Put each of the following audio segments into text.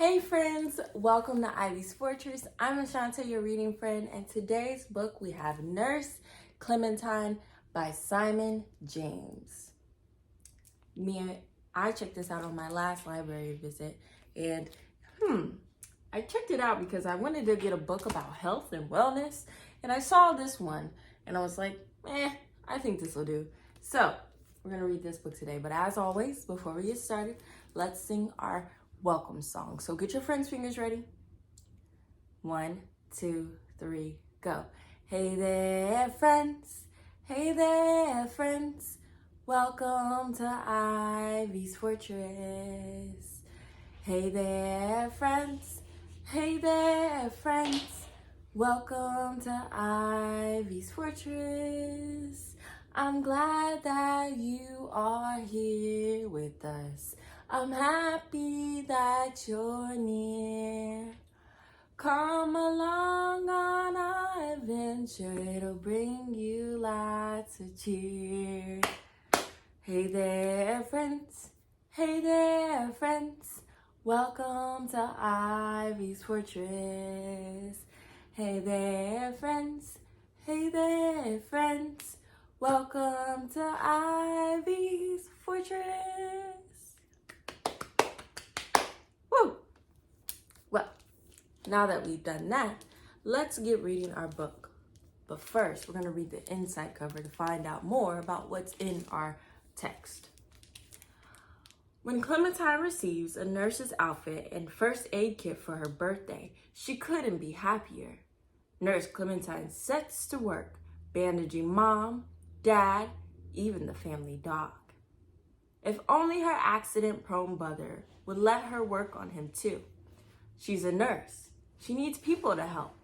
Hey friends, welcome to Ivy's Fortress. I'm Ashanta, your reading friend, and today's book we have Nurse Clementine by Simon James. I checked this out on my last library visit, and I checked it out because I wanted to get a book about health and wellness, and I saw this one, and I was like, I think this will do. So we're gonna read this book today, but as always, before we get started, let's sing our welcome song. So get your friends' fingers ready. 1, 2, 3, go. Hey there, friends. Hey there, friends. Welcome to Ivy's Fortress. Hey there, friends. Hey there, friends. Welcome to Ivy's Fortress. I'm glad that you are here with us. I'm happy that you're near. Come along on our adventure, it'll bring you lots of cheer. Hey there, friends. Hey there, friends. Welcome to Ivy's Fortress. Hey there, friends. Hey there, friends. Welcome to Ivy's Fortress. Woo! Well, now that we've done that, let's get reading our book. But first, we're going to read the inside cover to find out more about what's in our text. When Clementine receives a nurse's outfit and first aid kit for her birthday, she couldn't be happier. Nurse Clementine sets to work, bandaging Mom, Dad, even the family dog. If only her accident-prone brother would let her work on him too. She's a nurse. She needs people to help.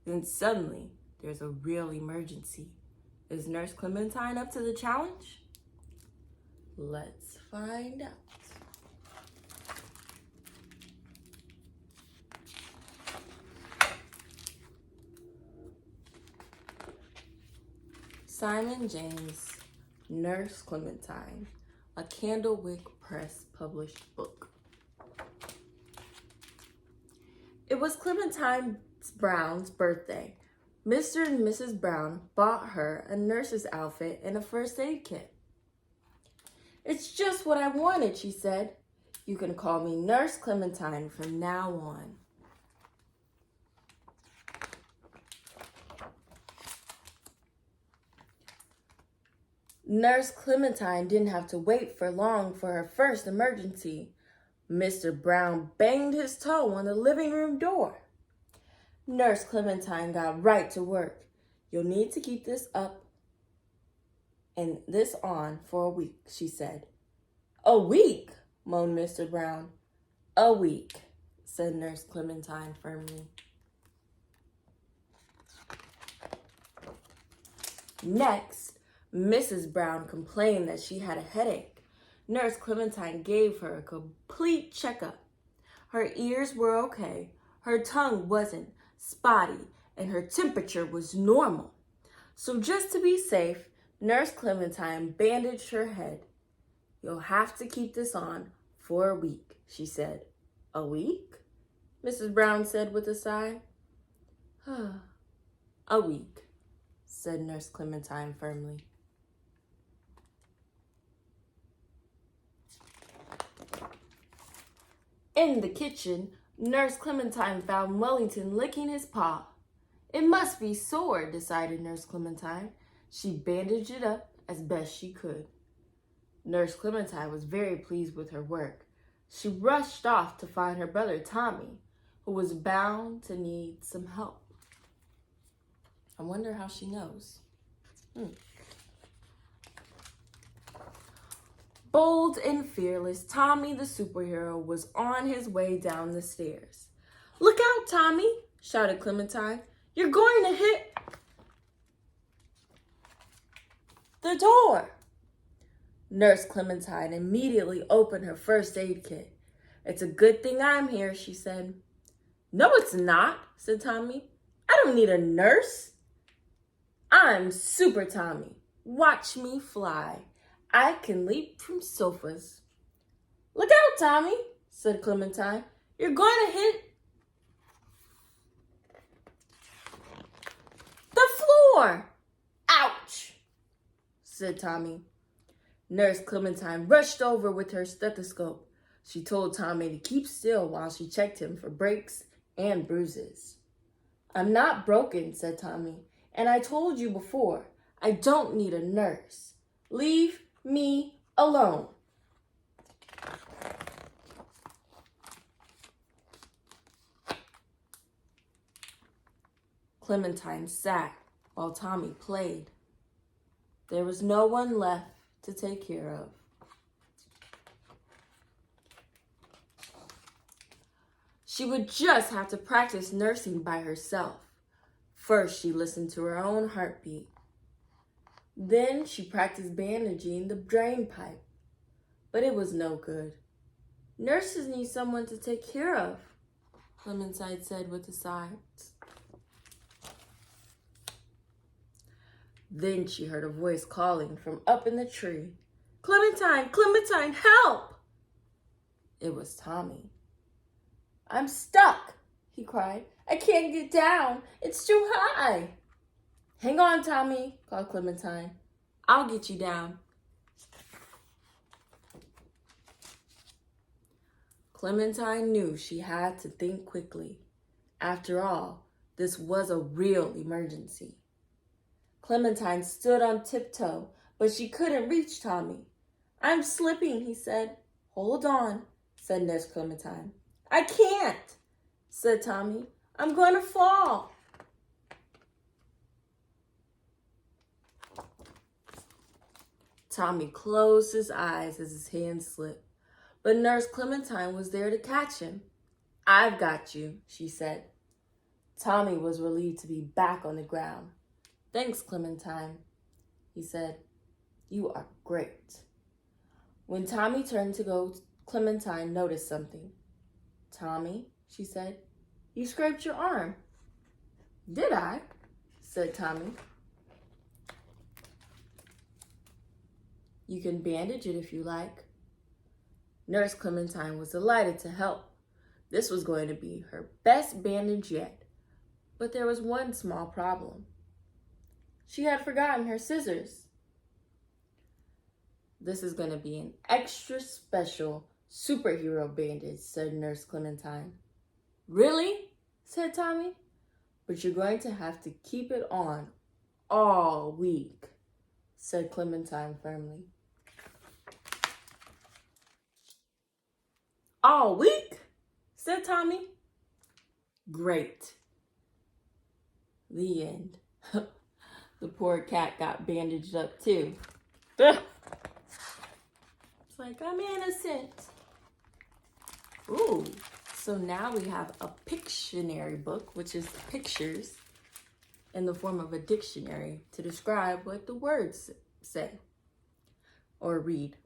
Then suddenly, there's a real emergency. Is Nurse Clementine up to the challenge? Let's find out. Simon James, Nurse Clementine, a Candlewick Press published book. It was Clementine Brown's birthday. Mr. and Mrs. Brown bought her a nurse's outfit and a first aid kit. It's just what I wanted, she said. You can call me Nurse Clementine from now on. Nurse Clementine didn't have to wait for long for her first emergency. Mr. Brown banged his toe on the living room door. Nurse Clementine got right to work. You'll need to keep this up and this on for a week, she said. A week, moaned Mr. Brown. A week, said Nurse Clementine firmly. Next, Mrs. Brown complained that she had a headache. Nurse Clementine gave her a complete checkup. Her ears were okay, her tongue wasn't spotty, and her temperature was normal. So just to be safe, Nurse Clementine bandaged her head. You'll have to keep this on for a week, she said. A week? Mrs. Brown said with a sigh. A week, said Nurse Clementine firmly. In the kitchen, Nurse Clementine found Wellington licking his paw. It must be sore, decided Nurse Clementine. She bandaged it up as best she could. Nurse Clementine was very pleased with her work. She rushed off to find her brother Tommy, who was bound to need some help. I wonder how she knows. Bold and fearless, Tommy the superhero was on his way down the stairs. Look out, Tommy, shouted Clementine. You're going to hit the door. Nurse Clementine immediately opened her first aid kit. It's a good thing I'm here, she said. No, it's not, said Tommy. I don't need a nurse. I'm Super Tommy. Watch me fly. I can leap from sofas. Look out, Tommy, said Clementine. You're going to hit the floor. Ouch, said Tommy. Nurse Clementine rushed over with her stethoscope. She told Tommy to keep still while she checked him for breaks and bruises. I'm not broken, said Tommy, and I told you before, I don't need a nurse. Leave me alone. Clementine sat while Tommy played. There was no one left to take care of. She would just have to practice nursing by herself. First, she listened to her own heartbeat. Then she practiced bandaging the drain pipe. But it was no good. Nurses need someone to take care of, Clementine said with a sigh. Then she heard a voice calling from up in the tree. Clementine, Clementine, help! It was Tommy. I'm stuck, he cried. I can't get down. It's too high. Hang on, Tommy, called Clementine. I'll get you down. Clementine knew she had to think quickly. After all, this was a real emergency. Clementine stood on tiptoe, but she couldn't reach Tommy. I'm slipping, he said. Hold on, said Nurse Clementine. I can't, said Tommy. I'm going to fall. Tommy closed his eyes as his hand slipped, but Nurse Clementine was there to catch him. I've got you, she said. Tommy was relieved to be back on the ground. Thanks, Clementine, he said. You are great. When Tommy turned to go, Clementine noticed something. Tommy, she said, you scraped your arm. Did I? Said Tommy. You can bandage it if you like. Nurse Clementine was delighted to help. This was going to be her best bandage yet. But there was one small problem. She had forgotten her scissors. This is going to be an extra special superhero bandage, said Nurse Clementine. Really? Said Tommy. But you're going to have to keep it on all week, said Clementine firmly. All week? Said Tommy. Great. The end. The poor cat got bandaged up too. It's like, I'm innocent. Ooh, so now we have a Pictionary book, which is pictures in the form of a dictionary to describe what the words say or read.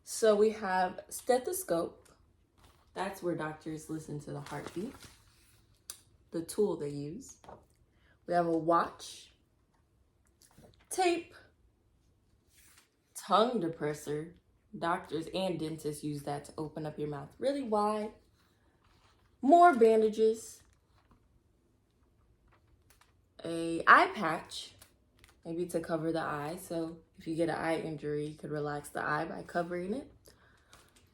So we have stethoscope. That's where doctors listen to the heartbeat, the tool they use. We have a watch, tape, tongue depressor. Doctors and dentists use that to open up your mouth really wide. More bandages, a eye patch, maybe to cover the eye. So if you get an eye injury, you could relax the eye by covering it.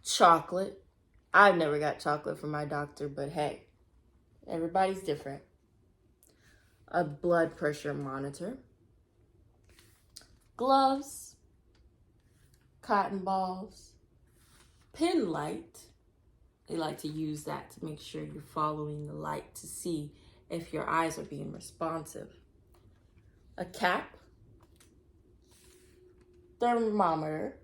Chocolate. I've never got chocolate from my doctor, but hey, everybody's different. A blood pressure monitor. Gloves. Cotton balls. Pen light. They like to use that to make sure you're following the light to see if your eyes are being responsive. A cap. Thermometer.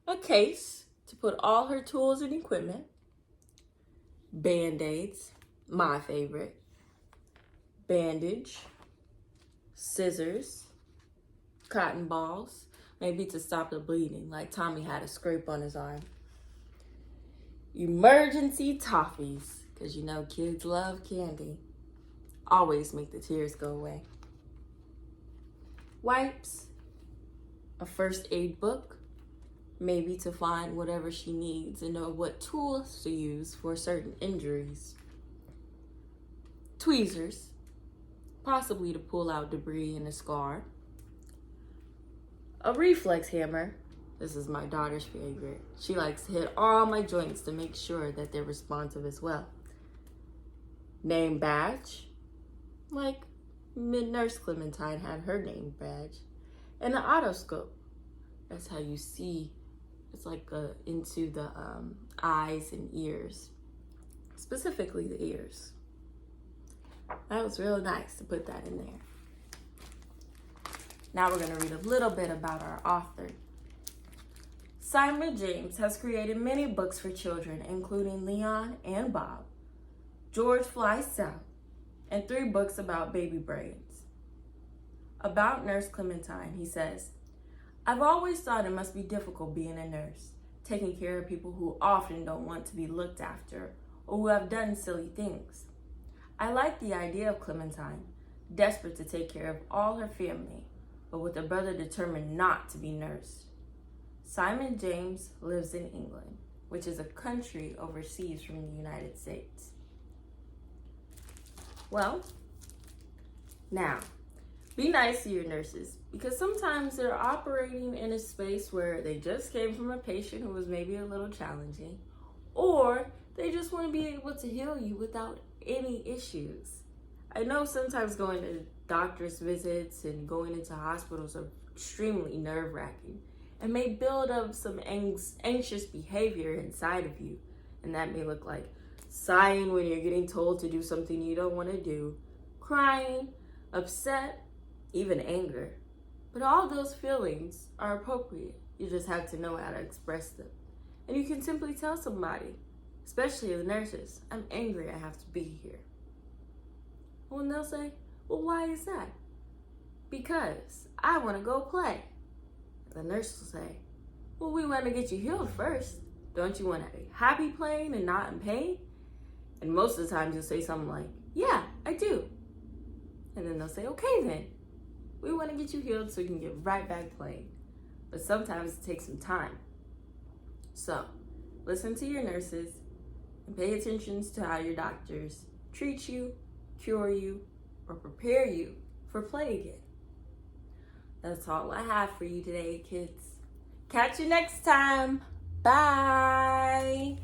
A case to put all her tools and equipment. Band-aids, my favorite. Bandage. Scissors. Cotton balls, maybe to stop the bleeding, like Tommy had a scrape on his arm. Emergency toffees, because you know kids love candy. Always make the tears go away. Wipes, a first aid book, maybe to find whatever she needs and know what tools to use for certain injuries. Tweezers, possibly to pull out debris in a scar. A reflex hammer. This is my daughter's favorite. She likes to hit all my joints to make sure that they're responsive as well. Name badge, like Nurse Clementine had her name badge. And an otoscope. That's how you see. It's like into the eyes and ears, specifically the ears. That was real nice to put that in there. Now we're going to read a little bit about our author. Simon James has created many books for children, including Leon and Bob, George Flies South, and 3 books about baby brains. About Nurse Clementine, he says, I've always thought it must be difficult being a nurse, taking care of people who often don't want to be looked after or who have done silly things. I like the idea of Clementine, desperate to take care of all her family, but with a brother determined not to be nursed. Simon James lives in England, which is a country overseas from the United States. Well, now, be nice to your nurses, because sometimes they're operating in a space where they just came from a patient who was maybe a little challenging, or they just want to be able to heal you without any issues. I know sometimes going to doctor's visits and going into hospitals are extremely nerve-wracking and may build up some anxious behavior inside of you, and that may look like sighing when you're getting told to do something you don't want to do, crying, upset, even anger. But all those feelings are appropriate. You just have to know how to express them. And you can simply tell somebody, especially the nurses, I'm angry, I have to be here. Well, and they'll say, well, why is that? Because I want to go play. The nurse will say, well, we want to get you healed first. Don't you want to be happy playing and not in pain? And most of the time you'll say something like, yeah, I do. And then they'll say, okay then. We want to get you healed so you can get right back playing. But sometimes it takes some time. So, listen to your nurses and pay attention to how your doctors treat you, cure you, or prepare you for play again. That's all I have for you today, kids. Catch you next time. Bye.